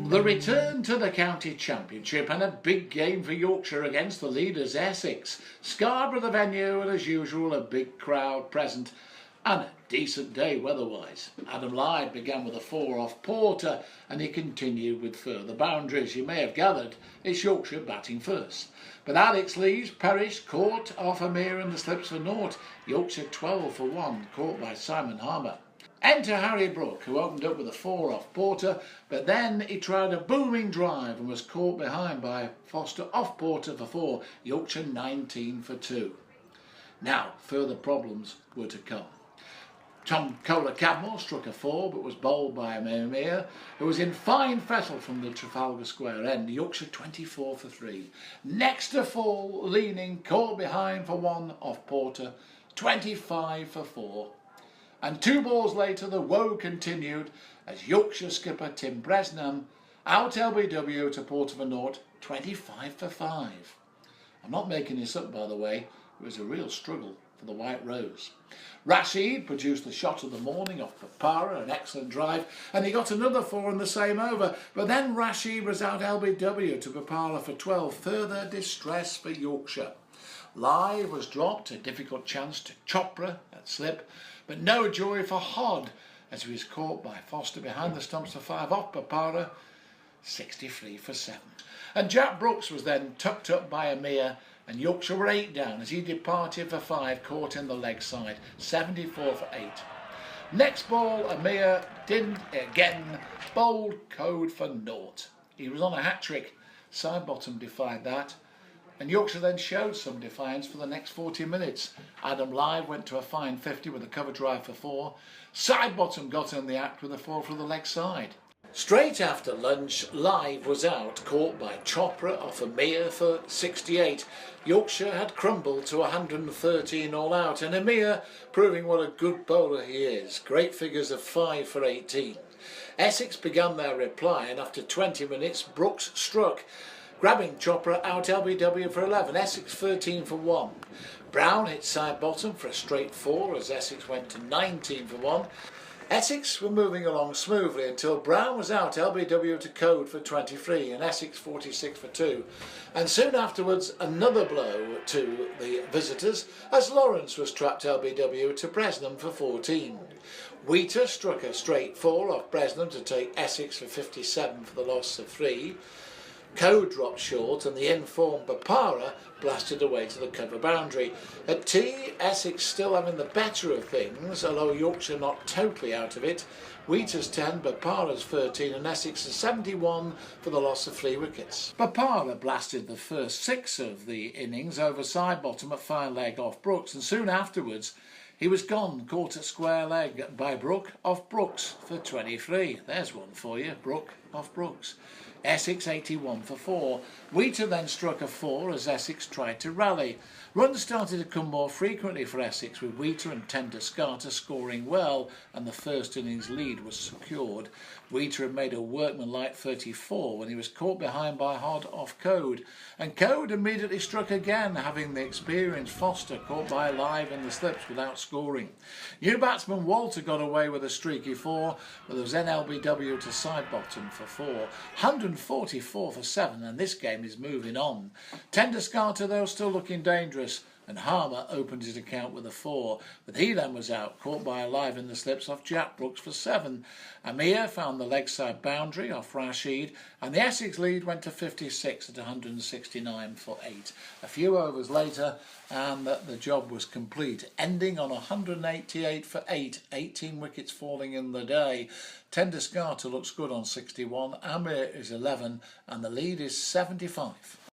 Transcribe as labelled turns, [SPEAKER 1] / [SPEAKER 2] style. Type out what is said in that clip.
[SPEAKER 1] The return to the county championship and a big game for Yorkshire against the leaders Essex. Scarborough the venue, and as usual a big crowd present and a decent day weather-wise. Adam Lyde began with a 4 off Porter and he continued with further boundaries. You may have gathered it's Yorkshire batting first. But Alex Lee's perished, caught off Amir and the slips for naught. Yorkshire 12 for 1, caught by Simon Harmer. Enter Harry Brook, who opened up with a 4 off Porter, but then he tried a booming drive and was caught behind by Foster off Porter for 4, Yorkshire 19 for 2. Now, further problems were to come. Tom Kohler-Cadmore struck a 4 but was bowled by Amir, who was in fine fettle from the Trafalgar Square end. Yorkshire 24 for 3. Next to fall, leaning, caught behind for 1 off Porter, 25 for 4. And 2 balls later the woe continued as Yorkshire skipper Tim Bresnam out LBW to Porter for naught, 25 for 5. I'm not making this up, by the way. It was a real struggle for the White Rose. Rashid produced the shot of the morning off Papara, an excellent drive, and he got another 4 in the same over. But then Rashid was out LBW to Papara for 12, further distress for Yorkshire. Live was dropped, a difficult chance to Chopra at slip, but no joy for Hod as he was caught by Foster behind the stumps for 5 off Papara, 63 for 7. And Jack Brooks was then tucked up by Amir, and Yorkshire were 8 down as he departed for 5, caught in the leg side, 74 for 8. Next ball, Amir didn't again, bowled code for naught. He was on a hat-trick, side bottom defied that, and Yorkshire then showed some defiance for the next 40 minutes. Adam Lyde went to a fine 50 with a cover drive for 4. Side bottom got in the act with a 4 for the leg side. Straight after lunch, Live was out, caught by Chopra off Amir for 68. Yorkshire had crumbled to 113 all out, and Amir proving what a good bowler he is. Great figures of 5 for 18. Essex began their reply, and after 20 minutes, Brooks struck, grabbing Chopra out LBW for 11, Essex 13 for 1. Brown hit side bottom for a straight 4 as Essex went to 19 for 1. Essex were moving along smoothly until Brown was out LBW to code for 23 and Essex 46 for 2. And soon afterwards another blow to the visitors as Lawrence was trapped LBW to Bresnam for 14. Wheater struck a straight 4 off Bresnam to take Essex for 57 for the loss of 3. Code dropped short and the informed Papara blasted away to the cover boundary. At tea, Essex still having the better of things, although Yorkshire not totally out of it. Wheater's 10, Papara's 13 and Essex is 71 for the loss of 3 wickets. Papara blasted the first 6 of the innings over side bottom at fine leg off Brooks, and soon afterwards he was gone, caught at square leg by Brook off Brooks for 23. There's one for you, Brook off Brooks. Essex 81 for 4. Wheater then struck a 4 as Essex tried to rally. Runs started to come more frequently for Essex, with Wheater and Tenduscarter scoring well, and the first innings lead was secured. Wheater had made a workmanlike 34 when he was caught behind by Hod off Code, and Code immediately struck again, having the experienced Foster caught by Live in the slips without scoring. New batsman Walter got away with a streaky 4, but there was NLBW to side bottom for 4. 144 for 7, and this game is moving on. Tenduscarter, though, still looking dangerous, and Harmer opened his account with a 4, but he then was out, caught by a Live in the slips off Jack Brooks for 7. Amir found the leg side boundary off Rashid, and the Essex lead went to 56 at 169 for 8. A few overs later, and the job was complete, ending on 188 for 8, 18 wickets falling in the day. Tenduscarter looks good on 61, Amir is 11, and the lead is 75.